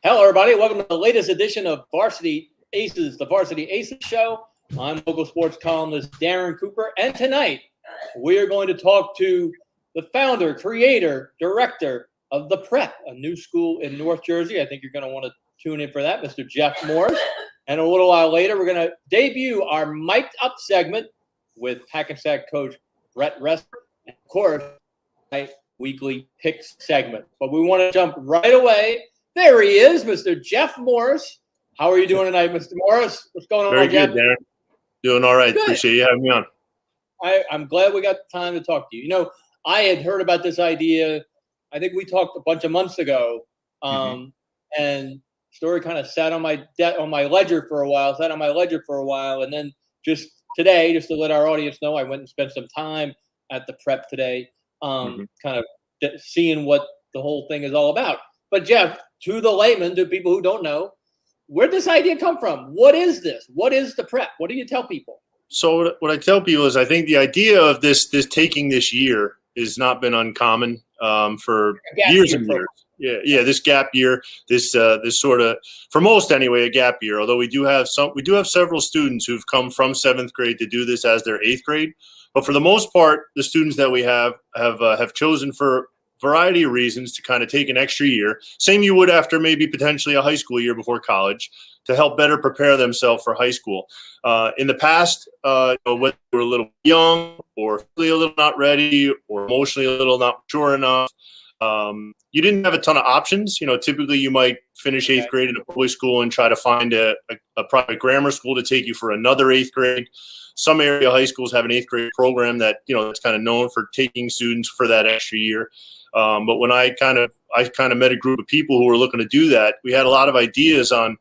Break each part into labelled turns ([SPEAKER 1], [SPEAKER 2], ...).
[SPEAKER 1] Hello, everybody. Welcome to the latest edition of Varsity Aces, the Varsity Aces show. I'm local sports columnist Darren Cooper, and tonight we are going to talk to the founder, creator, director of the Prep, a new school in North Jersey. I think you're going to want to tune in for that, Mr. Jeff Morris. And a little while later, we're going to debut our Mic'd Up segment with Hackensack coach Brett Ressler, and of course, my weekly picks segment. But we want to jump right away. There he is, Mr. Jeff Morris. How are you doing tonight, Mr. Morris? What's going on,
[SPEAKER 2] Very
[SPEAKER 1] Jeff?
[SPEAKER 2] good, Darren. Doing all right.
[SPEAKER 1] Good.
[SPEAKER 2] Appreciate you having me on.
[SPEAKER 1] I'm glad we got the time to talk to you. You know, I had heard about this idea. I think we talked a bunch of months ago, and story kind of sat on my ledger for a while, and then just today, just to let our audience know, I went and spent some time at the Prep today, kind of seeing what the whole thing is all about. But Jeff, to the layman, to people who don't know, where did this idea come from? What is this? What is the Prep? What do you tell people?
[SPEAKER 2] So what I tell people is I think the idea of this taking this year has not been uncommon for years and years. Yeah, this gap year, this sort of, for most anyway, a gap year. Although we do have several students who've come from 7th grade to do this as their 8th grade. But for the most part, the students that we have chosen for variety of reasons to kind of take an extra year, same you would after maybe potentially a high school year before college, to help better prepare themselves for high school. In the past, when they were a little young or a little not ready or emotionally a little not mature enough, you didn't have a ton of options. You know, typically you might finish 8th grade in a public school and try to find a private grammar school to take you for another 8th grade. Some area high schools have an 8th grade program that, you know, it's kind of known for taking students for that extra year. But when I kind of met a group of people who were looking to do that, we had a lot of ideas on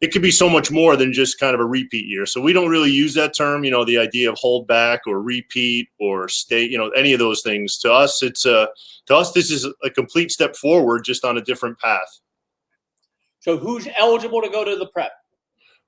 [SPEAKER 2] it could be so much more than just kind of a repeat year. So we don't really use that term, you know, the idea of hold back or repeat or stay, you know, any of those things. To us, this is a complete step forward, just on a different path.
[SPEAKER 1] So who's eligible to go to the Prep?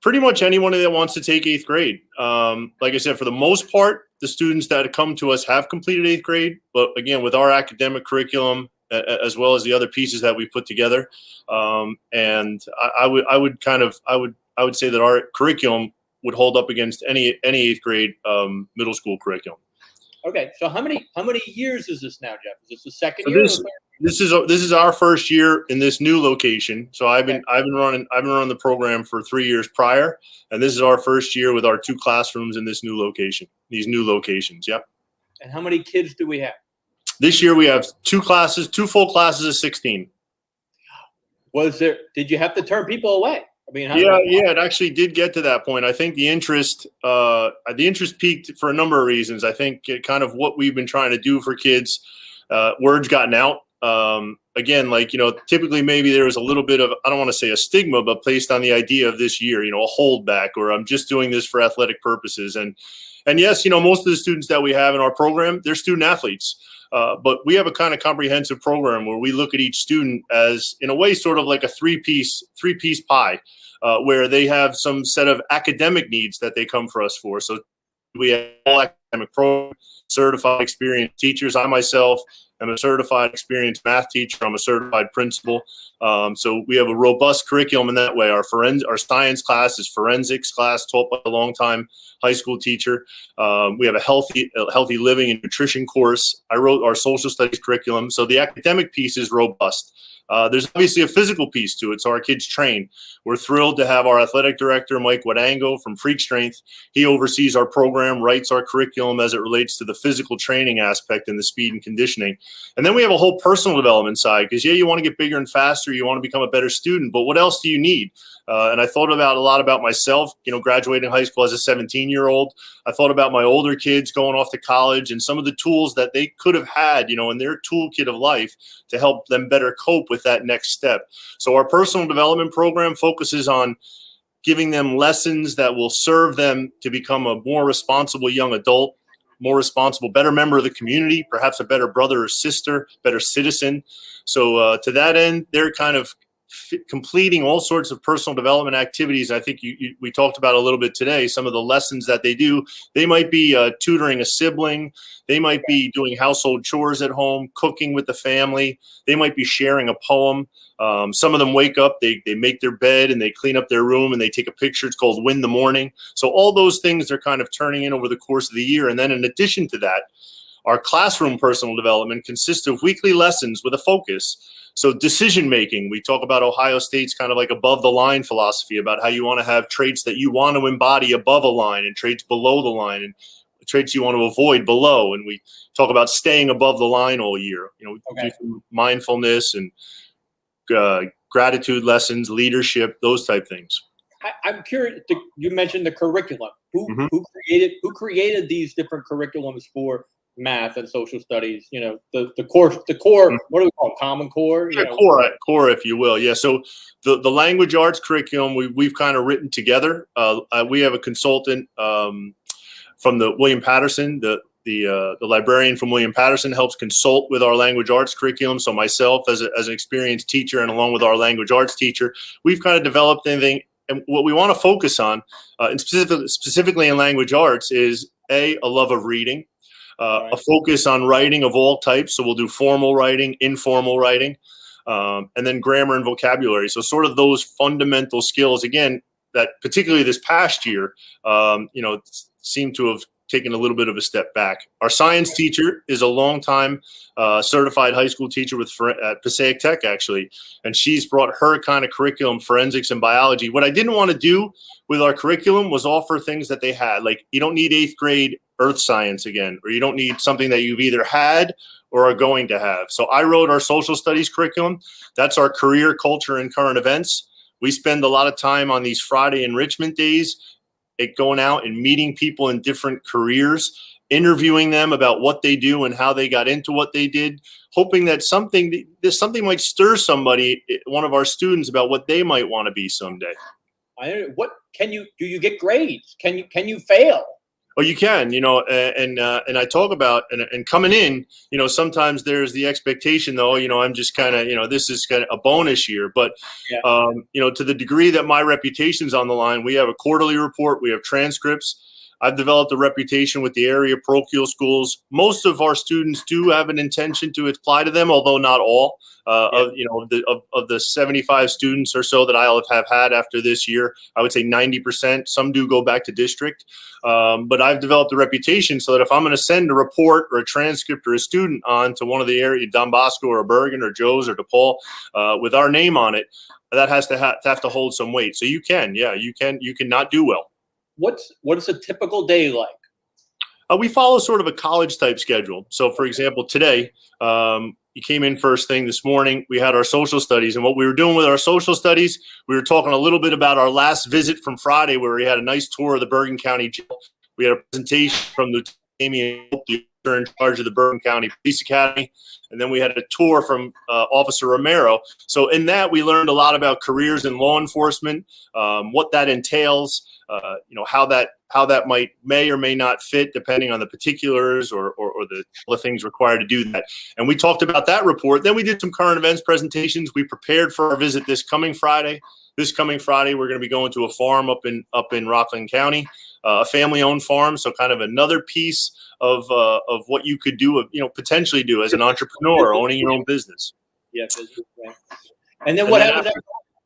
[SPEAKER 2] Pretty much anyone that wants to take 8th grade. Like I said, for the most part, the students that come to us have completed 8th grade. But again, with our academic curriculum, as well as the other pieces that we put together, and I would say that our curriculum would hold up against any 8th grade middle school curriculum. Okay,
[SPEAKER 1] so how many years is this now, Jeff? Is this the second year?
[SPEAKER 2] This is our first year in this new location. So I've been running the program for 3 years prior, and this is our first year with our 2 classrooms in this new location. These new locations, yep.
[SPEAKER 1] And how many kids do we have?
[SPEAKER 2] This year we have 2 full classes of 16.
[SPEAKER 1] Did you have to turn people away? I mean,
[SPEAKER 2] it actually did get to that point. I think the interest peaked for a number of reasons. I think kind of what we've been trying to do for kids, word's gotten out. Again, like, you know, typically maybe there was a little bit of, I don't want to say a stigma, but placed on the idea of this year, you know, a holdback, or I'm just doing this for athletic purposes. And yes, you know, most of the students that we have in our program, they're student athletes. But we have a kind of comprehensive program where we look at each student as, in a way, sort of like a three-piece pie, where they have some set of academic needs that they come for us for. So we have all academic programs, certified experienced teachers. I myself am a certified experienced math teacher. I'm a certified principal. So we have a robust curriculum in that way. Our science class is forensics class taught by a longtime high school teacher. We have a healthy living and nutrition course. I wrote our social studies curriculum. So the academic piece is robust. There's obviously a physical piece to it, so our kids train. We're thrilled to have our athletic director, Mike Wadango from Freak Strength. He oversees our program, writes our curriculum as it relates to the physical training aspect and the speed and conditioning. And then we have a whole personal development side, because, you want to get bigger and faster, you want to become a better student, but what else do you need? And I thought a lot about myself, graduating high school as a 17-year-old. I thought about my older kids going off to college and some of the tools that they could have had, in their toolkit of life to help them better cope with that next step. So our personal development program focuses on giving them lessons that will serve them to become a more responsible young adult, more responsible, better member of the community, perhaps a better brother or sister, better citizen. So to that end, they're kind of completing all sorts of personal development activities. I think we talked about a little bit today, some of the lessons that they do. They might be tutoring a sibling. They might be doing household chores at home, cooking with the family. They might be sharing a poem. Some of them wake up, they make their bed and they clean up their room and they take a picture. It's called Win the Morning. So all those things they're kind of turning in over the course of the year. And then in addition to that, our classroom personal development consists of weekly lessons with a focus. So decision making, we talk about Ohio State's kind of like above the line philosophy about how you want to have traits that you want to embody above a line and traits below the line and traits you want to avoid below. And we talk about staying above the line all year. We do some mindfulness and gratitude lessons, leadership, those type things.
[SPEAKER 1] I'm curious. You mentioned the curriculum. Who created these different curriculums for math and social studies? The core. What do we call it? Common Core?
[SPEAKER 2] Core, if you will. Yeah. So the language arts curriculum we've kind of written together. We have a consultant from the William Patterson, the librarian from William Patterson helps consult with our language arts curriculum. So myself as an experienced teacher and along with our language arts teacher, we've kind of developed anything. And what we want to focus on, and specifically in language arts, is a love of reading, a focus on writing of all types. So we'll do formal writing, informal writing, and then grammar and vocabulary. So sort of those fundamental skills, again, that particularly this past year, seem to have taken a little bit of a step back. Our science teacher is a longtime certified high school teacher at Passaic Tech, actually, and she's brought her kind of curriculum, forensics and biology. What I didn't want to do with our curriculum was offer things that they had. Like, you don't need 8th grade earth science again, or you don't need something that you've either had or are going to have. So I wrote our social studies curriculum. That's our career, culture, and current events. We spend a lot of time on these Friday enrichment days going out and meeting people in different careers, interviewing them about what they do and how they got into what they did, hoping that something might stir somebody, one of our students, about what they might want to be someday.
[SPEAKER 1] Do you get grades? Can you fail?
[SPEAKER 2] Oh, you can, and I talk about, and coming in, sometimes there's the expectation though, I'm just kind of, this is kind of a bonus year, but, to the degree that my reputation's on the line, we have a quarterly report, we have transcripts. I've developed a reputation with the area parochial schools. Most of our students do have an intention to apply to them, although not all. Of the 75 students or so that I'll have had after this year, I would say 90%. Some do go back to district, but I've developed a reputation so that if I'm going to send a report or a transcript or a student on to one of the area, Don Bosco or Bergen or Joe's or DePaul, with our name on it, that has to have to hold some weight. So you can not do well.
[SPEAKER 1] What is a typical day like?
[SPEAKER 2] We follow sort of a college type schedule. So, for example, today, you came in first thing this morning. We had our social studies. And what we were doing with our social studies, we were talking a little bit about our last visit from Friday, where we had a nice tour of the Bergen County Jail. We had a presentation from Lieutenant Amy, the officer in charge of the Bergen County Police Academy. And then we had a tour from Officer Romero. So in that, we learned a lot about careers in law enforcement, what that entails, how that may or may not fit depending on the particulars or the things required to do that. And we talked about that report. Then we did some current events presentations. We prepared for our visit this coming Friday. This coming Friday, we're going to be going to a farm up in Rockland County, a family-owned farm. So kind of another piece of what you could do, potentially do as an entrepreneur, owning your own business.
[SPEAKER 1] Yeah. And then what happens?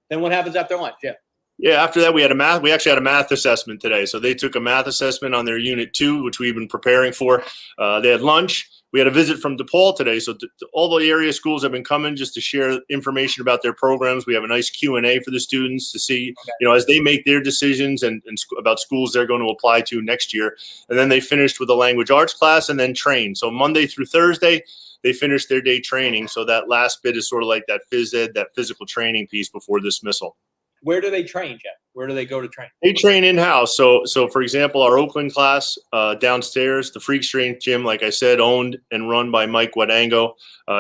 [SPEAKER 1] Then what happens after lunch? Yeah.
[SPEAKER 2] Yeah, after that, we actually had a math assessment today. So they took a math assessment on their Unit 2, which we've been preparing for. They had lunch. We had a visit from DePaul today. So all the area schools have been coming just to share information about their programs. We have a nice Q&A for the students to see, as they make their decisions and about schools they're going to apply to next year. And then they finished with a language arts class and then trained. So Monday through Thursday, they finished their day training. So that last bit is sort of like that phys ed, that physical training piece before dismissal.
[SPEAKER 1] Where do they train, Jeff? Where do they go to train?
[SPEAKER 2] They train in-house. So for example, our Oakland class downstairs, the Freak Strength Gym, like I said, owned and run by Mike Wadango.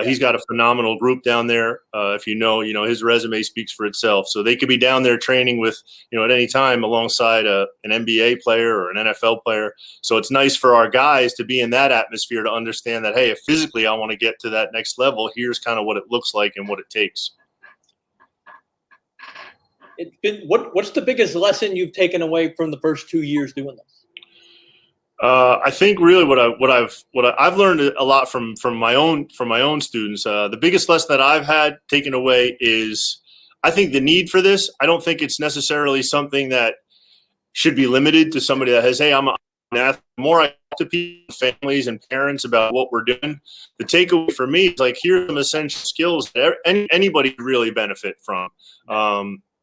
[SPEAKER 2] He's got a phenomenal group down there. If his resume speaks for itself. So they could be down there training with, at any time alongside an NBA player or an NFL player. So it's nice for our guys to be in that atmosphere to understand that, hey, if physically I want to get to that next level, here's kind of what it looks like and what it takes.
[SPEAKER 1] It's been what's the biggest lesson you've taken away from the first 2 years doing this?
[SPEAKER 2] I think really what I've learned a lot from my own students. The biggest lesson that I've had taken away is I think the need for this. I don't think it's necessarily something that should be limited to somebody that has, hey, I'm an athlete. The more I talk to people, families, and parents about what we're doing, the takeaway for me is like, here's some essential skills that anybody could really benefit from.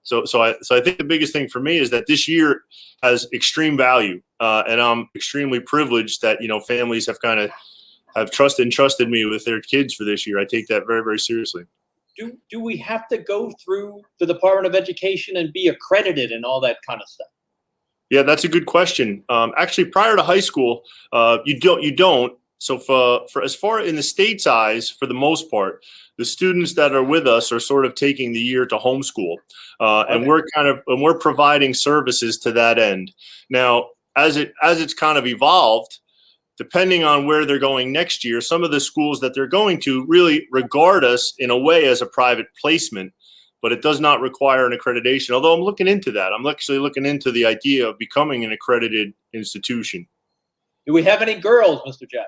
[SPEAKER 2] So I think the biggest thing for me is that this year has extreme value, and I'm extremely privileged that families have trusted me with their kids for this year. I take that very, very seriously.
[SPEAKER 1] Do we have to go through the Department of Education and be accredited and all that kind of stuff?
[SPEAKER 2] Yeah, that's a good question. Actually, prior to high school, you don't. So for as far in the state's eyes, for the most part, the students that are with us are sort of taking the year to homeschool, and we're providing services to that end. Now, as it's kind of evolved, depending on where they're going next year, some of the schools that they're going to really regard us in a way as a private placement, but it does not require an accreditation. Although I'm looking into that. I'm actually looking into the idea of becoming an accredited institution.
[SPEAKER 1] Do we have any girls, Mr. Jack?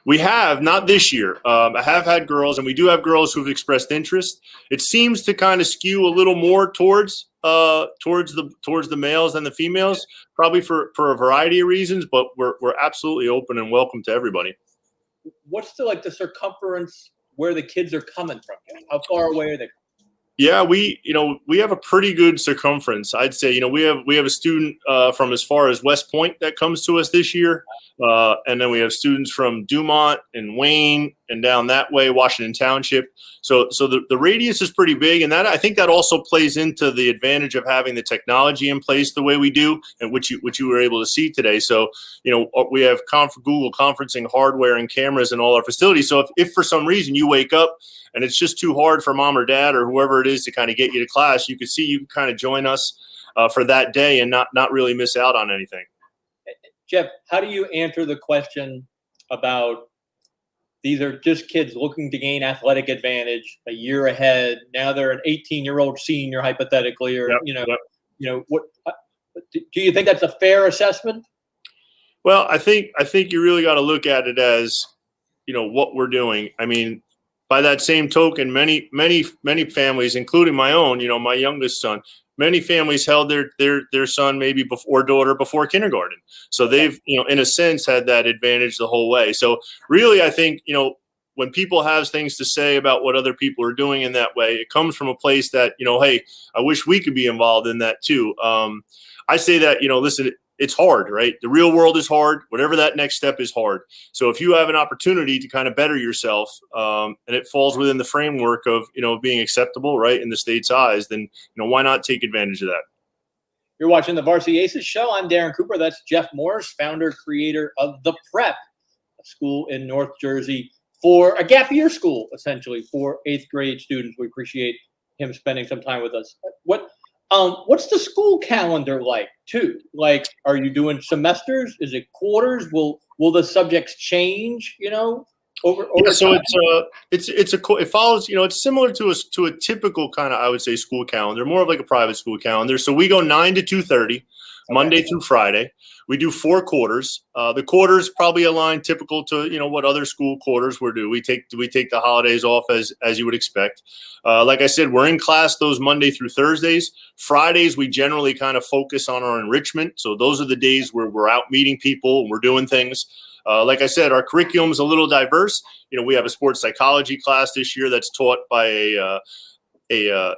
[SPEAKER 2] We have, not this year. I have had girls, and we do have girls who've expressed interest. It seems to kind of skew a little more towards the males than the females, probably for a variety of reasons. But we're absolutely open and welcome to everybody.
[SPEAKER 3] What's the circumference where the kids are coming from? How far away are they?
[SPEAKER 2] Yeah, we have a pretty good circumference. I'd say, we have a student from as far as West Point that comes to us this year. And then we have students from Dumont and Wayne and down that way, Washington Township. So the radius is pretty big. And that, I think that also plays into the advantage of having the technology in place the way we do, and which you were able to see today. So, we have Google conferencing hardware and cameras in all our facilities. So if for some reason you wake up and it's just too hard for mom or dad or whoever it is to kind of get you to class, you can kind of join us for that day and not really miss out on anything.
[SPEAKER 3] Jeff, how do you answer the question about these are just kids looking to gain athletic advantage a year ahead? Now they're an 18-year-old senior, hypothetically, or what? Do you think that's a fair assessment?
[SPEAKER 2] Well, I think you really got to look at it as, what we're doing. I mean, by that same token, many families, including my own, my youngest son, many families held their son maybe before daughter before kindergarten. So they've, in a sense, had that advantage the whole way. So really, I think, when people have things to say about what other people are doing in that way, it comes from a place that, hey, I wish we could be involved in that too. I say that, listen, it's hard, right? The real world is hard. Whatever that next step is hard. So if you have an opportunity to kind of better yourself, and it falls within the framework of, being acceptable, right, in the state's eyes, then, why not take advantage of that?
[SPEAKER 3] You're watching the Varsity Aces show. I'm Darren Cooper. That's Jeff Morris, founder, creator of The Prep, a school in North Jersey for a gap year school, essentially, for 8th grade students. We appreciate him spending some time with us. What's the school calendar like, too? Are you doing semesters? Is it quarters? Will the subjects change, over
[SPEAKER 2] so
[SPEAKER 3] time?
[SPEAKER 2] it follows, it's similar to a typical kind of, I would say, school calendar, more of like a private school calendar. So we go 9 to 2:30, Monday through Friday. We do 4 quarters. The quarters probably align typical to, what other school quarters would do. We take the holidays off as you would expect. Like I said, we're in class those Monday through Thursdays. Fridays, we generally kind of focus on our enrichment. So those are the days where we're out meeting people and we're doing things. Like I said, our curriculum is a little diverse. We have a sports psychology class this year that's taught by a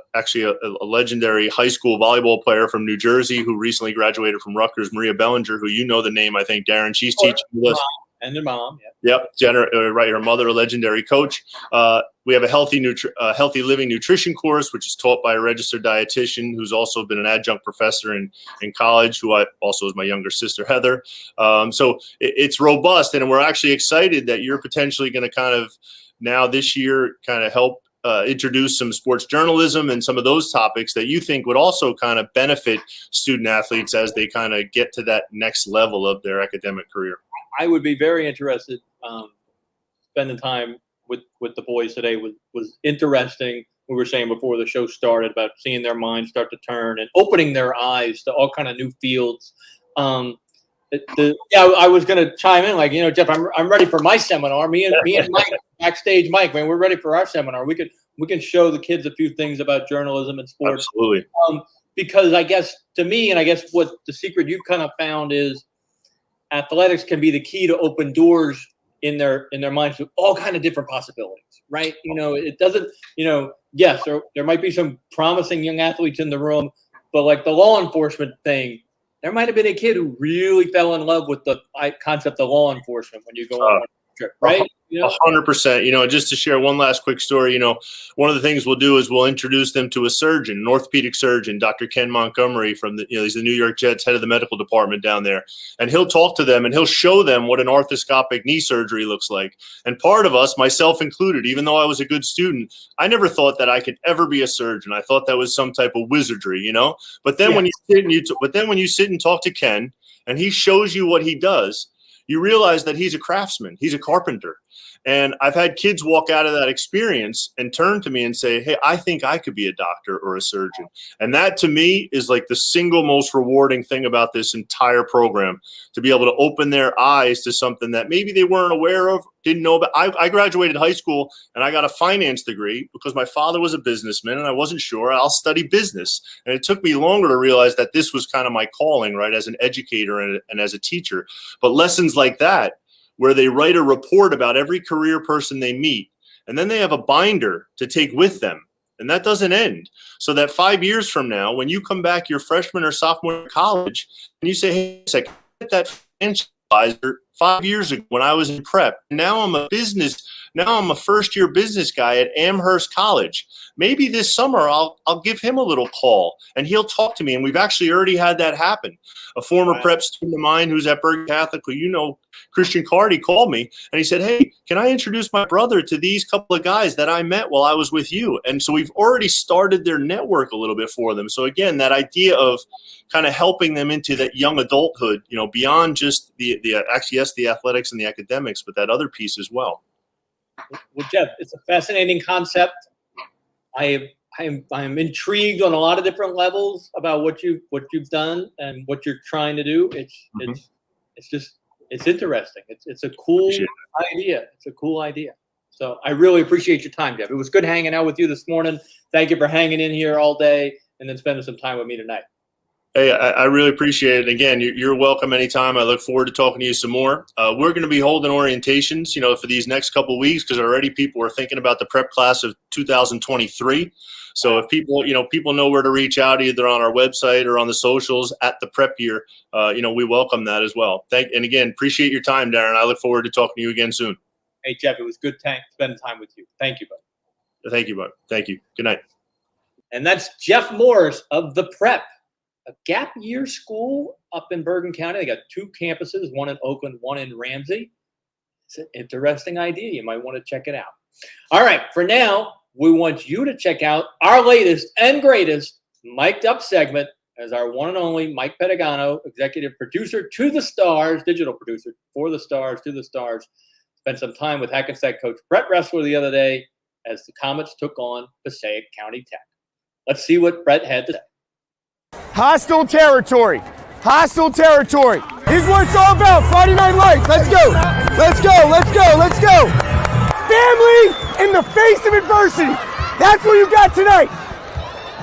[SPEAKER 2] legendary high school volleyball player from New Jersey who recently graduated from Rutgers, Maria Bellinger, who the name, I think, Darren. She's teaching with us.
[SPEAKER 3] And their mom.
[SPEAKER 2] Yep, right. Her mother, a legendary coach. We have a healthy living nutrition course, which is taught by a registered dietitian who's also been an adjunct professor in college, who also is my younger sister, Heather. So it's robust, and we're actually excited that you're potentially going to kind of now this year kind of help introduce some sports journalism and some of those topics that you think would also kind of benefit student athletes as they kind of get to that next level of their academic career.
[SPEAKER 3] I would be very interested. Spending time with the boys today was interesting. we were saying before the show started about seeing their minds start to turn and opening their eyes to all kind of new fields. I was going to chime in, like, Jeff, I'm ready for my seminar. Me and Mike, backstage Mike, man, we're ready for our seminar. We can show the kids a few things about journalism and sports.
[SPEAKER 2] Absolutely.
[SPEAKER 3] Because I guess to me, and I guess what the secret you kind of found is athletics can be the key to open doors in their minds to all kind of different possibilities, right? It doesn't, yes, there might be some promising young athletes in the room, but like the law enforcement thing, there might have been a kid who really fell in love with the concept of law enforcement when you go on a trip, right?
[SPEAKER 2] 100%. Just to share one last quick story, one of the things we'll do is we'll introduce them to a surgeon, an orthopedic surgeon, Dr. Ken Montgomery from he's the New York Jets, head of the medical department down there. And he'll talk to them and he'll show them what an arthroscopic knee surgery looks like. And part of us, myself included, even though I was a good student, I never thought that I could ever be a surgeon. I thought that was some type of wizardry, But then when you sit and talk to Ken and he shows you what he does, you realize that he's a craftsman. He's a carpenter. And I've had kids walk out of that experience and turn to me and say, hey, I think I could be a doctor or a surgeon. And that to me is like the single most rewarding thing about this entire program, to be able to open their eyes to something that maybe they weren't aware of, didn't know about. I graduated high school and I got a finance degree because my father was a businessman and I wasn't sure I'll study business. And it took me longer to realize that this was kind of my calling, right, as an educator and as a teacher. But lessons like that, where they write a report about every career person they meet, and then they have a binder to take with them. And that doesn't end. So that 5 years from now, when you come back your freshman or sophomore in college, and you say, hey, I get that financial advisor 5 years ago when I was in prep. Now I'm a first-year business guy at Amherst College. Maybe this summer I'll give him a little call, and he'll talk to me. And we've actually already had that happen. A former prep student of mine who's at Bergen Catholic, who Christian Cardi, called me, and he said, hey, can I introduce my brother to these couple of guys that I met while I was with you? And so we've already started their network a little bit for them. So again, that idea of kind of helping them into that young adulthood, beyond just the athletics and the academics, but that other piece as well.
[SPEAKER 3] Well, Jeff, it's a fascinating concept. I am intrigued on a lot of different levels about what you've done and what you're trying to do. It's interesting. It's a cool idea. It's a cool idea. So I really appreciate your time, Jeff. It was good hanging out with you this morning. Thank you for hanging in here all day and then spending some time with me tonight.
[SPEAKER 2] Hey, I really appreciate it. Again, you're welcome anytime. I look forward to talking to you some more. We're going to be holding orientations, for these next couple of weeks, because already people are thinking about the prep class of 2023. So if people know where to reach out, either on our website or on the socials at the prep year, we welcome that as well. And again, appreciate your time, Darren. I look forward to talking to you again soon.
[SPEAKER 3] Hey, Jeff, it was good spending time with you. Thank you, bud.
[SPEAKER 2] Thank you, bud. Thank you. Good night. And
[SPEAKER 3] that's Jeff Morris of the Prep, a gap year school up in Bergen County. They got 2 campuses, one in Oakland, one in Ramsey. It's an interesting idea. You might want to check it out. All right, for now, we want you to check out our latest and greatest mic'd up segment as our one and only Mike Pedagano, executive producer to the Stars, digital producer for the Stars, to the Stars, spent some time with Hackensack coach Brett Ressler the other day as the Comets took on Passaic County Tech. Let's see what Brett had to say.
[SPEAKER 4] Hostile territory. Hostile territory. Here's what it's all about. Friday Night Lights. Let's go. Let's go. Let's go. Let's go. Family in the face of adversity. That's what you got tonight.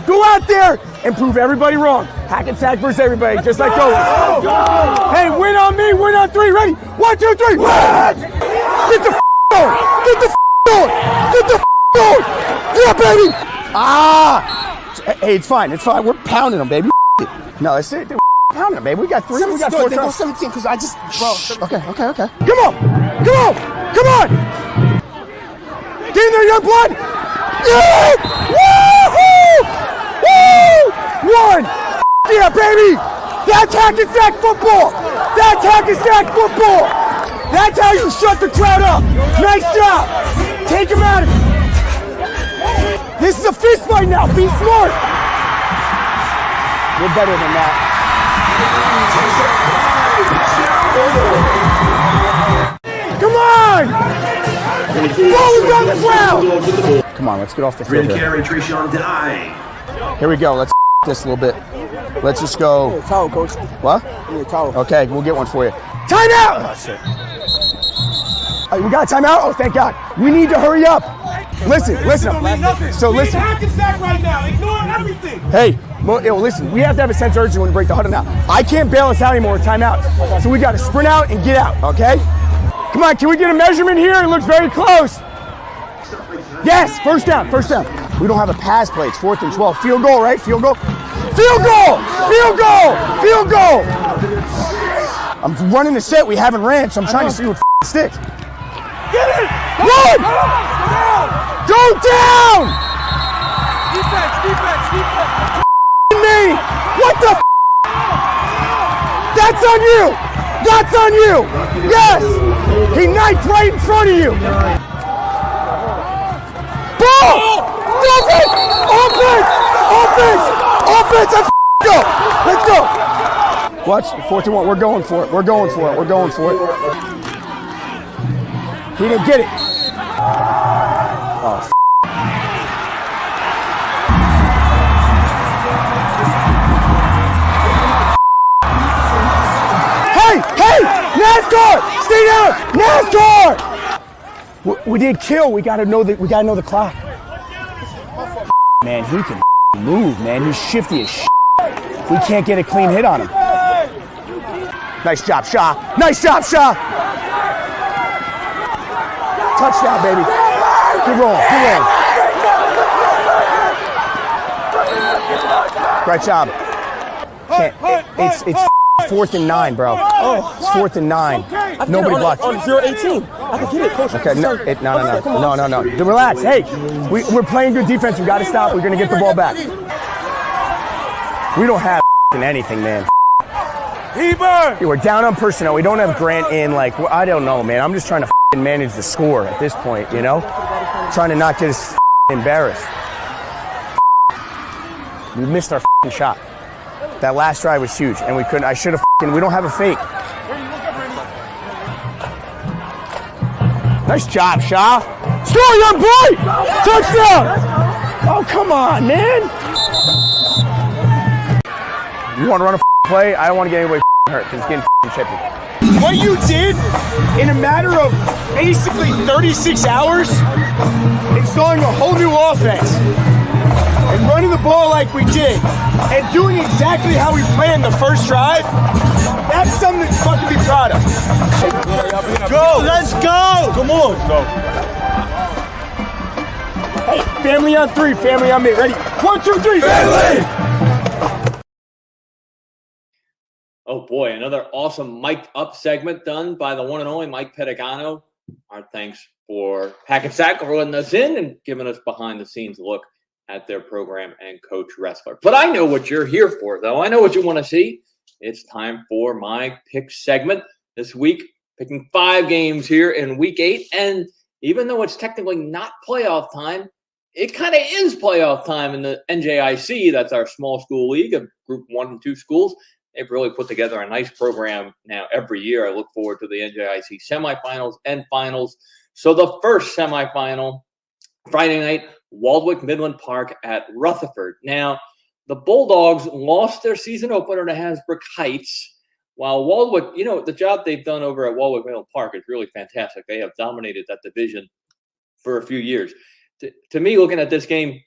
[SPEAKER 4] Go out there and prove everybody wrong. Hackensack versus everybody, just like always. Hey, win on me. Win on 3. Ready? 1, 2, 3. Win! Get the going. Get the going. Get the going. Yeah, baby. Hey, it's fine. It's fine. We're pounding them, baby. No, that's it. We're pounding them, baby. We got 3. We got 4 tries. 17 because I just, bro. Okay. Come on. Get in there, young blood. Yeah! Woo-hoo! Woo! 1. Yeah, baby. That's Hackensack football. That's how you shut the crowd up. Nice job. Take him out of it. This is a fist fight now. Be smart. We're better than that. Come on! Ball is on the ground! Come on, let's get off the field here.
[SPEAKER 5] Carry Trayshawn Dye.
[SPEAKER 4] Here we go. Let's this a little bit. Let's just go.
[SPEAKER 6] Towel, coach.
[SPEAKER 4] What? Okay, we'll get one for you. Timeout! Oh, shit. We got a timeout? Oh, thank God. We need to hurry up. Listen. So listen.
[SPEAKER 6] Hackensack right now. Ignore everything.
[SPEAKER 4] Hey, listen. We have to have a sense of urgency when we break the huddle now. I can't bail us out anymore with timeouts. So we got to sprint out and get out, okay? Come on, can we get a measurement here? It looks very close. Yes, first down. We don't have a pass play. It's 4th and 12. Field goal, right? Field goal. I'm running the set we haven't ran, so I'm trying to see what sticks.
[SPEAKER 6] Get it!
[SPEAKER 4] Run! Go down!
[SPEAKER 6] Defense!
[SPEAKER 4] Me! What the That's on you! Yes! He knifed right in front of you! Ball! Offense! Let's go! Watch, 4th and 1. We're going for it. He didn't get it. Oh, Hey! NASCAR! Stay down! NASCAR! We did kill. We gotta know the clock. Man, he can move, man. He's shifty as shit. We can't get a clean hit on him. Nice job, Shaw. Touchdown, baby. Good roll. Great job. It's 4th and 9, bro. It's 4th and 9. Nobody blocked.
[SPEAKER 6] On 0-18. I can get it, coach.
[SPEAKER 4] Okay, no. Relax. Hey, we're playing good defense. We got to stop. We're going to get the ball back. We don't have anything, man. We're down on personnel. We don't have Grant in. I don't know, man. I'm just trying to manage the score at this point, you know? Trying to not get us embarrassed. We missed our shot. That last drive was huge, and we couldn't. I should have. We don't have a fake. Nice job, Shaw. Score, young boy! Touchdown! Oh, come on, man. You want to run a play? I don't want to get anybody hurt because it's getting chippy.
[SPEAKER 6] What you did in a matter of basically 36 hours,
[SPEAKER 4] installing a whole new offense and running the ball like we did and doing exactly how we planned the first drive, that's something to fucking be proud of. Go! Let's go! Come on! Go. Hey, family on 3, family on me. Ready? 1, 2, 3, family!
[SPEAKER 1] Oh boy, another awesome mic'd up segment done by the one and only Mike Pedagano. Our thanks for Hackensack for letting us in and giving us behind the scenes look at their program and Coach Ressler. But I know what you're here for, though. I know what you want to see. It's time for my pick segment this week, picking 5 games here in week 8. And even though it's technically not playoff time, it kind of is playoff time in the NJIC. That's our small school league of Group 1 and 2 schools. They've really put together a nice program now every year. I look forward to the NJIC semifinals and finals. So the first semifinal, Friday night, Waldwick Midland Park at Rutherford. Now, the Bulldogs lost their season opener to Hasbrook Heights, while Waldwick, the job they've done over at Waldwick Midland Park is really fantastic. They have dominated that division for a few years. To me, looking at this game,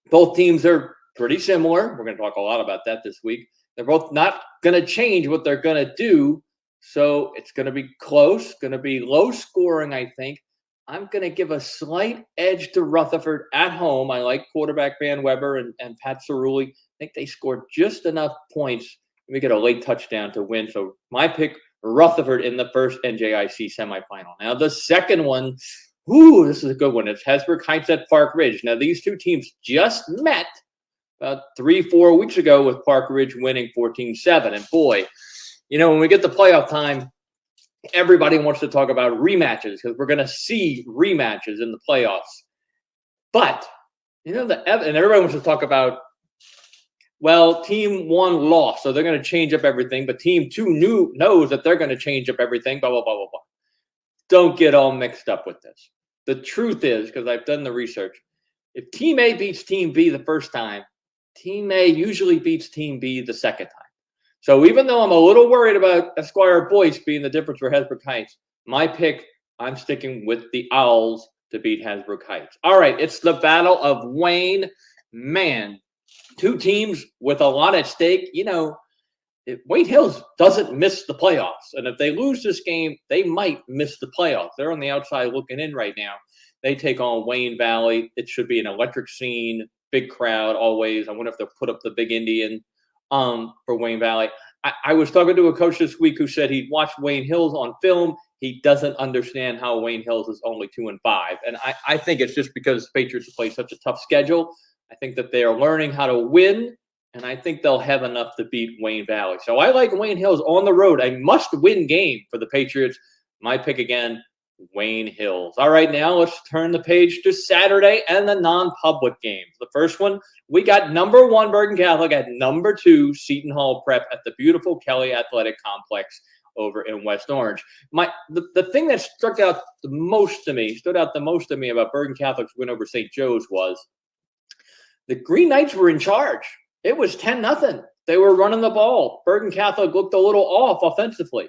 [SPEAKER 1] both teams are pretty similar. We're going to talk a lot about that this week. They're both not going to change what they're going to do, so it's going to be close, going to be low scoring, I think. I'm going to give a slight edge to Rutherford at home. I like quarterback Van Weber and Pat Cerulli. I think they scored just enough points. We get a late touchdown to win. So my pick, Rutherford in the first NJIC semifinal. Now the second one, this is a good one. It's Hasbrook Heights at Park Ridge. Now these two teams just met about 3-4 weeks ago with Park Ridge winning 14-7. And boy, when we get to playoff time, everybody wants to talk about rematches because we're going to see rematches in the playoffs. But, and everybody wants to talk about, well, team 1 lost, so they're going to change up everything. But team 2 knows that they're going to change up everything, blah, blah, blah, blah, blah. Don't get all mixed up with this. The truth is, because I've done the research, if Team A beats Team B the first time, Team A usually beats Team B the second time. So even though I'm a little worried about Esquire Boyce being the difference for Hasbrook Heights, my pick, I'm sticking with the Owls to beat Hasbrook Heights. All right, it's the Battle of Wayne. Man, two teams with a lot at stake. You know, Wayne Hills doesn't miss the playoffs. And if they lose this game, they might miss the playoffs. They're on the outside looking in right now. They take on Wayne Valley. It should be an electric scene, big crowd always. I wonder if they'll put up the big Indian for Wayne Valley. I was talking to a coach this week who said he'd watched Wayne Hills on film. He doesn't understand how Wayne Hills is only 2-5. And I think it's just because the Patriots play such a tough schedule. I think that they are learning how to win, and I think they'll have enough to beat Wayne Valley. So I like Wayne Hills on the road, a must-win game for the Patriots. My pick again, Wayne Hills. All right, now let's turn the page to Saturday and the non-public games. The first one, we got number 1 Bergen Catholic at number 2 Seton Hall Prep at the beautiful Kelly Athletic Complex over in West Orange. The thing that stood out the most to me about Bergen Catholic's win over St. Joe's was the Green Knights were in charge. It was 10-0. They were running the ball. Bergen Catholic looked a little off offensively.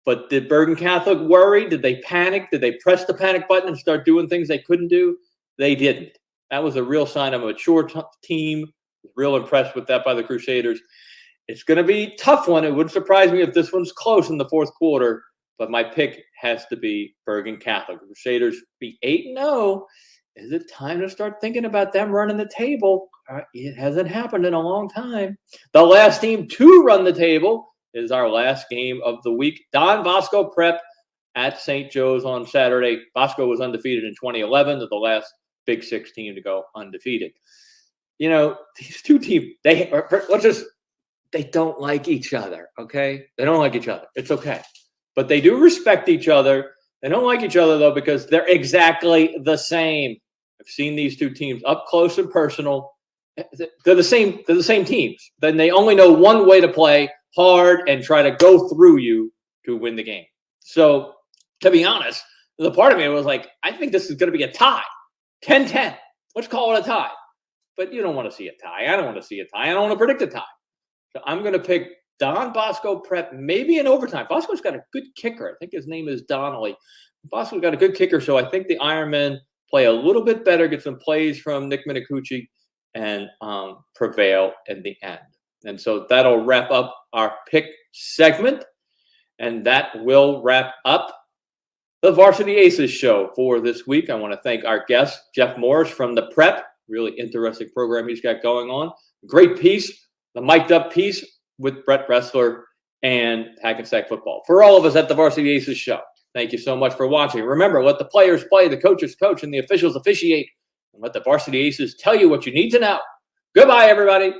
[SPEAKER 1] But did Bergen Catholic worry? Did they panic? Did they press the panic button and start doing things they couldn't do? They didn't. That was a real sign of a mature team. Real impressed with that by the Crusaders. It's going to be a tough one. It wouldn't surprise me if this one's close in the fourth quarter, but my pick has to be Bergen Catholic. The Crusaders be 8-0. Is it time to start thinking about them running the table? It hasn't happened in a long time. The last team to run the table is our last game of the week. Don Bosco Prep at St. Joe's on Saturday. Bosco was undefeated in 2011. They're the last Big Six team to go undefeated. You know, these two teams, they don't like each other, okay? They don't like each other. It's okay. But they do respect each other. They don't like each other, though, because they're exactly the same. I've seen these two teams up close and personal. They're the same teams. Then they only know one way to play hard and try to go through you to win the game. So, to be honest, the part of me was like, I think this is going to be a tie. 10-10. Let's call it a tie. But you don't want to see a tie. I don't want to see a tie. I don't want to predict a tie. So I'm going to pick Don Bosco Prep, maybe in overtime. Bosco's got a good kicker. I think his name is Donnelly. Bosco's got a good kicker, so I think the Ironmen play a little bit better, get some plays from Nick Minicucci, and prevail in the end. And so that'll wrap up our pick segment, and that will wrap up the Varsity Aces show for this week. I want to thank our guest, Jeff Morris from the Prep. Really interesting program he's got going on. Great piece, the mic'd up piece with Brett Ressler and Hackensack football. For all of us at the Varsity Aces show, thank you so much for watching. Remember, let the players play, the coaches coach, and the officials officiate. And let the Varsity Aces tell you what you need to know. Goodbye, everybody.